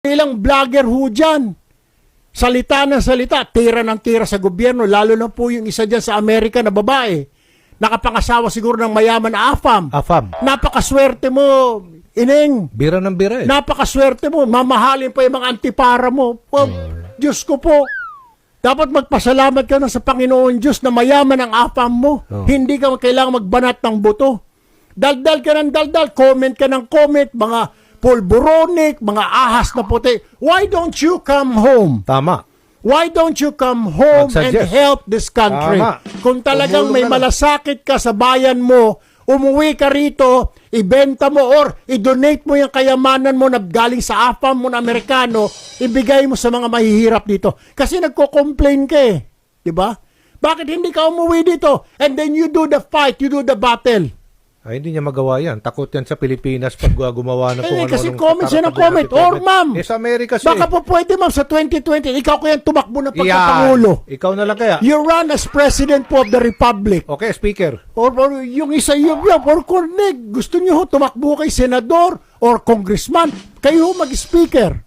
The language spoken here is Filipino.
Ilang vlogger ho dyan. Salita ng salita, tira ng tira sa gobyerno, lalo na po yung isa dyan sa Amerika na babae. Nakapangasawa siguro ng mayaman na AFAM. AFAM. Napakaswerte mo, Ineng. Bira ng bira eh. Napakaswerte mo, mamahalin pa yung mga antipara mo. Oh, Diyos ko po. Dapat magpasalamat ka na sa Panginoon Diyos na mayaman ang AFAM mo. Hindi ka kailangang magbanat ng buto. Daldal ka ng daldal, comment ka ng comment, mga pulburonic, mga ahas na puti. Why don't you come home? Tama. Why don't you come home and Mag-suggest. help this country? Tama. Kung talagang Tumulong may ka na. malasakit ka sa bayan mo, umuwi ka rito, ibenta mo or i-donate mo yung kayamanan mo na galing sa AFAM mo na Amerikano, ibigay mo sa mga mahihirap dito. Kasi nagko-complain ka eh. Diba? Bakit hindi ka umuwi dito? And then you do the fight, you do the battle. Ay, hindi niya magawa yan. Takot yan sa Pilipinas pag gumawa ng kung ano. Kasi comment siya ng comment. Or ma'am, sa Amerika siya baka po pwede ma'am sa 2020, ikaw kaya tumakbo na pagkapangulo. Ikaw na lang kaya. You run as President po of the Republic. Okay, Speaker. Or yung isa yung or Corneg, gusto niyo ho tumakbo kay senador or congressman, kayo ho mag-speaker.